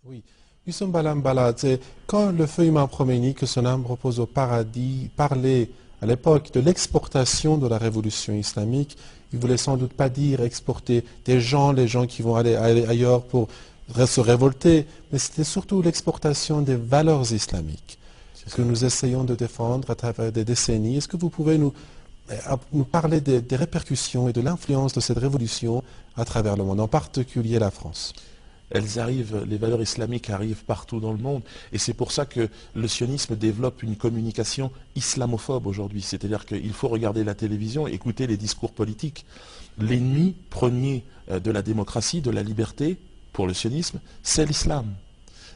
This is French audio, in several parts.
Oui. Yusuf Balambala, c'est quand le feu Imam Khomeini, que son âme repose au paradis, parlait à l'époque de l'exportation de la révolution islamique, il voulait sans doute pas dire exporter des gens, les gens qui vont aller ailleurs pour se révolter, mais c'était surtout l'exportation des valeurs islamiques C'est que ça. nous essayons de défendre à travers des décennies. Est-ce que vous pouvez nous parler des répercussions et de l'influence de cette révolution à travers le monde, en particulier la France? Elles arrivent, les valeurs islamiques arrivent partout dans le monde. Et c'est pour ça que le sionisme développe une communication islamophobe aujourd'hui. C'est-à-dire qu'il faut regarder la télévision, écouter les discours politiques. L'ennemi premier de la démocratie, de la liberté, pour le sionisme, c'est l'islam.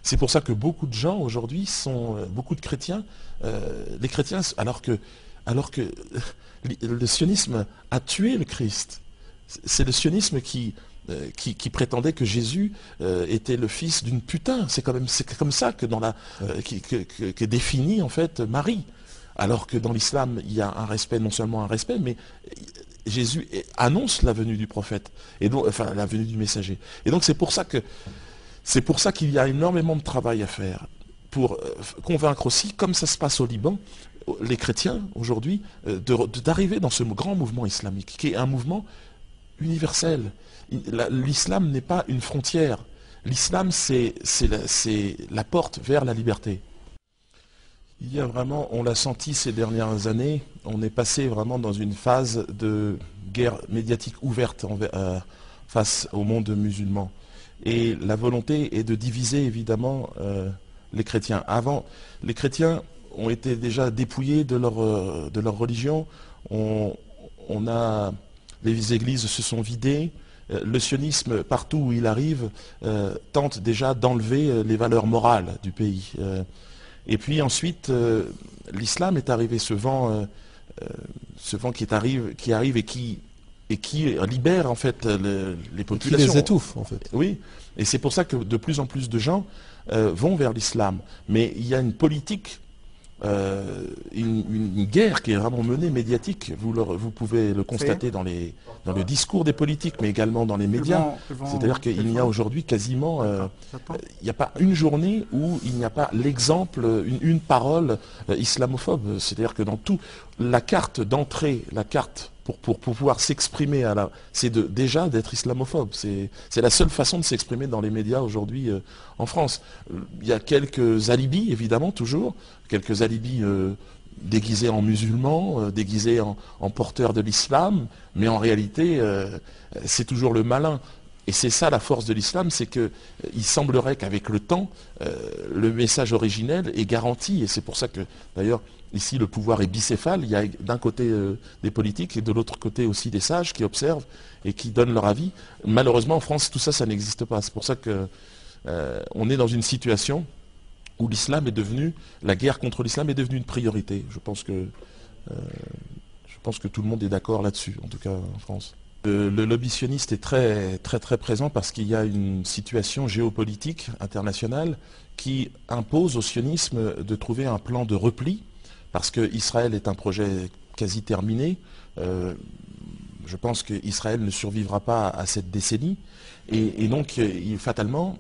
C'est pour ça que beaucoup de gens aujourd'hui sont, beaucoup de chrétiens, les chrétiens, alors que le sionisme a tué le Christ. C'est le sionisme qui prétendait que Jésus était le fils d'une putain. C'est comme ça que qu'est définie en fait Marie. Alors que dans l'islam, il y a un respect, non seulement un respect, mais Jésus annonce la venue du prophète, et donc, enfin la venue du messager. Et donc c'est pour ça qu'il y a énormément de travail à faire pour convaincre aussi, comme ça se passe au Liban, les chrétiens aujourd'hui, d'arriver dans ce grand mouvement islamique, qui est un mouvement universel. L'islam n'est pas une frontière. L'islam, c'est la porte vers la liberté. Il y a vraiment, on l'a senti ces dernières années, on est passé vraiment dans une phase de guerre médiatique ouverte face au monde musulman. Et la volonté est de diviser évidemment les chrétiens. Avant, les chrétiens ont été déjà dépouillés de leur religion. On a, les églises se sont vidées. Le sionisme, partout où il arrive, tente déjà d'enlever les valeurs morales du pays. Et puis ensuite, l'islam est arrivé, ce vent qui arrive et qui libère en fait les Et qui les populations. étouffe, en fait. Oui, et c'est pour ça que de plus en plus de gens vont vers l'islam. Mais il y a une politique, une guerre qui est vraiment menée médiatique. Vous pouvez le constater dans le discours des politiques, mais également dans les médias. C'est-à-dire qu'il n'y a aujourd'hui quasiment, il n'y a pas une journée où il n'y a pas l'exemple, une parole islamophobe. C'est-à-dire que dans tout, la carte d'entrée, la carte pour pouvoir s'exprimer, c'est déjà d'être islamophobe. C'est la seule façon de s'exprimer dans les médias aujourd'hui en France. Il y a quelques alibis, évidemment, toujours, quelques alibis déguisés en musulmans, déguisés en porteurs de l'islam, mais en réalité, c'est toujours le malin. Et c'est ça la force de l'islam, c'est qu'il semblerait qu'avec le temps, le message originel est garanti. Et c'est pour ça que, d'ailleurs, ici, le pouvoir est bicéphale. Il y a d'un côté des politiques et de l'autre côté aussi des sages qui observent et qui donnent leur avis. Malheureusement, en France, tout ça, ça n'existe pas. C'est pour ça que on est dans une situation où l'islam est devenu, la guerre contre l'islam est devenue une priorité. Je pense que tout le monde est d'accord là-dessus, en tout cas en France. Le lobby sioniste est très, très, très présent parce qu'il y a une situation géopolitique internationale qui impose au sionisme de trouver un plan de repli, parce qu'Israël est un projet quasi terminé. Je pense qu'Israël ne survivra pas à cette décennie. Et donc, fatalement,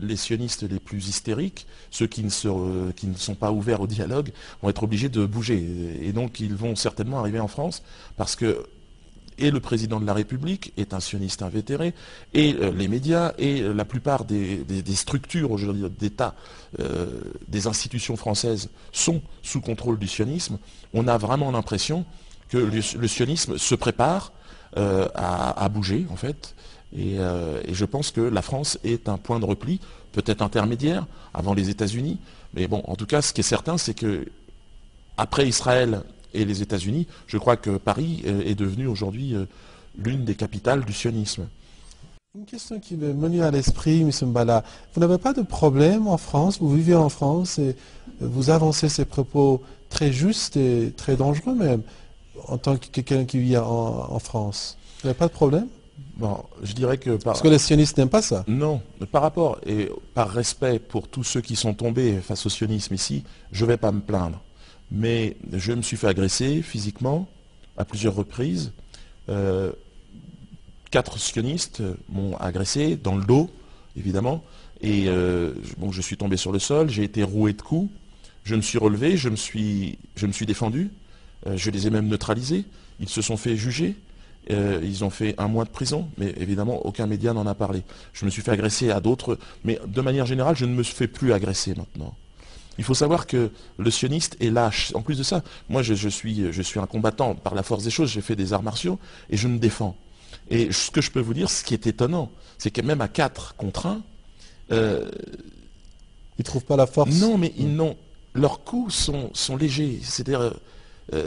les sionistes les plus hystériques, ceux qui ne sont pas ouverts au dialogue, vont être obligés de bouger. Et donc, ils vont certainement arriver en France parce que et le président de la République est un sioniste invétéré, et les médias, et la plupart des structures aujourd'hui d'État, des institutions françaises sont sous contrôle du sionisme. On a vraiment l'impression que le sionisme se prépare à bouger, en fait, et je pense que la France est un point de repli, peut-être intermédiaire, avant les États-Unis, mais bon, en tout cas, ce qui est certain, c'est que après Israël et les États-Unis, je crois que Paris est devenu aujourd'hui l'une des capitales du sionisme. Une question qui m'est venue à l'esprit, M. Mbala. Vous n'avez pas de problème en France, vous vivez en France et vous avancez ces propos très justes et très dangereux même, en tant que quelqu'un qui vit en France. Vous n'avez pas de problème? Bon, je dirais que Parce que les sionistes n'aiment pas ça. non, par rapport et par respect pour tous ceux qui sont tombés face au sionisme ici, je ne vais pas me plaindre. Mais je me suis fait agresser physiquement à plusieurs reprises. 4 sionistes m'ont agressé dans le dos, évidemment. Et bon, je suis tombé sur le sol, j'ai été roué de coups, je me suis relevé, je me suis défendu, je les ai même neutralisés, ils se sont fait juger, ils ont fait 1 mois de prison, mais évidemment aucun média n'en a parlé. Je me suis fait agresser à d'autres, mais de manière générale, je ne me fais plus agresser maintenant. Il faut savoir que le sioniste est lâche. En plus de ça, moi je suis un combattant par la force des choses, j'ai fait des arts martiaux et je me défends. Et ce que je peux vous dire, ce qui est étonnant, c'est que même à 4 contre 1, Ils ne trouvent pas la force. non, mais leurs coups sont légers. C'est-à-dire,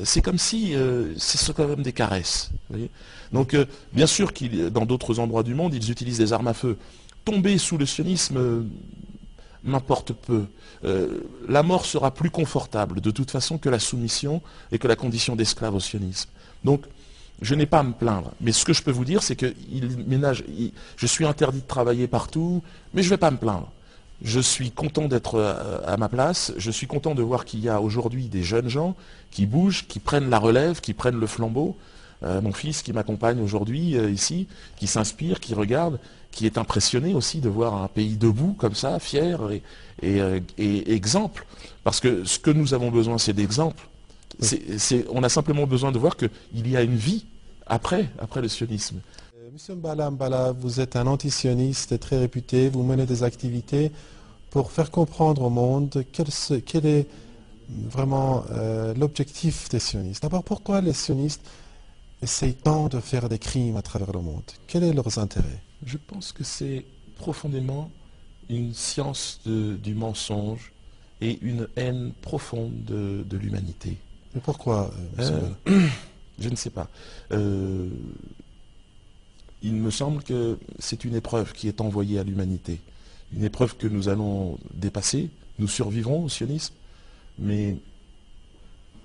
c'est comme si c'est quand même des caresses. Vous voyez. Donc, bien sûr que dans d'autres endroits du monde, ils utilisent des armes à feu. Tomber sous le sionisme m'importe peu. La mort sera plus confortable de toute façon que la soumission et que la condition d'esclave au sionisme. Donc, je n'ai pas à me plaindre. Mais ce que je peux vous dire, c'est que je suis interdit de travailler partout, mais je ne vais pas me plaindre. Je suis content d'être à ma place, je suis content de voir qu'il y a aujourd'hui des jeunes gens qui bougent, qui prennent la relève, qui prennent le flambeau. Mon fils qui m'accompagne aujourd'hui ici, qui s'inspire, qui regarde, qui est impressionné aussi de voir un pays debout comme ça, fier et exemple. Parce que ce que nous avons besoin, c'est d'exemples. On a simplement besoin de voir qu'il y a une vie après le sionisme. Monsieur Mbala Mbala, vous êtes un antisioniste très réputé, vous menez des activités pour faire comprendre au monde quel est vraiment l'objectif des sionistes. D'abord, pourquoi les sionistes essayent tant de faire des crimes à travers le monde? Quel est leur intérêt? Je pense que c'est profondément une science du mensonge et une haine profonde de l'humanité. Mais pourquoi, monsieur Mbala? Je ne sais pas. Il me semble que c'est une épreuve qui est envoyée à l'humanité. Une épreuve que nous allons dépasser. Nous survivrons au sionisme. Mais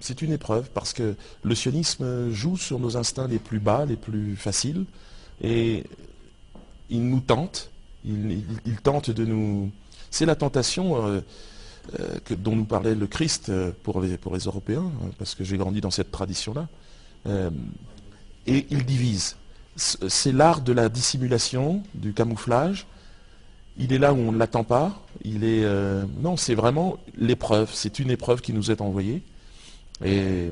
c'est une épreuve parce que le sionisme joue sur nos instincts les plus bas, les plus faciles. Et il nous tente. Il tente de nous... C'est la tentation dont nous parlait le Christ pour les Européens, parce que j'ai grandi dans cette tradition-là. Et il divise. C'est l'art de la dissimulation, du camouflage. Il est là où on ne l'attend pas. Non, c'est vraiment l'épreuve. C'est une épreuve qui nous est envoyée. Et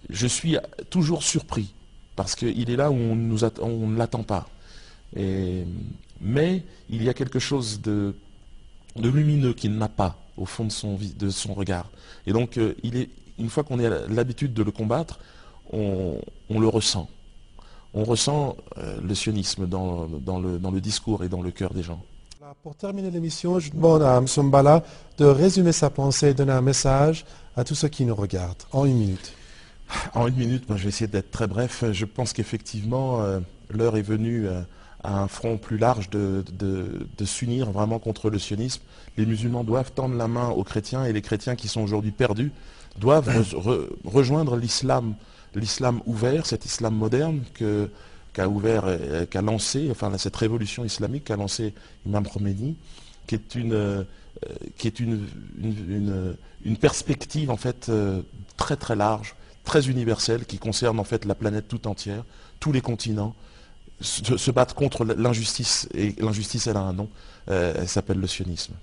je suis toujours surpris, parce qu'il est là où on ne l'attend pas. Mais il y a quelque chose de lumineux qu'il n'a pas au fond de son regard. Et donc, une fois qu'on a l'habitude de le combattre, on le ressent. On ressent le sionisme dans le discours et dans le cœur des gens. Pour terminer l'émission, je demande à M. Mbala de résumer sa pensée et donner un message à tous ceux qui nous regardent, en 1 minute. En 1 minute, je vais essayer d'être très bref. Je pense qu'effectivement, l'heure est venue à un front plus large de s'unir vraiment contre le sionisme. Les musulmans doivent tendre la main aux chrétiens, et les chrétiens qui sont aujourd'hui perdus doivent rejoindre l'islam ouvert, cet islam moderne qu'a lancé, enfin cette révolution islamique qu'a lancé Imam Khomeini, qui est une perspective en fait très très large, très universelle, qui concerne en fait la planète tout entière, tous les continents, se battre contre l'injustice, et l'injustice elle a un nom, elle s'appelle le sionisme.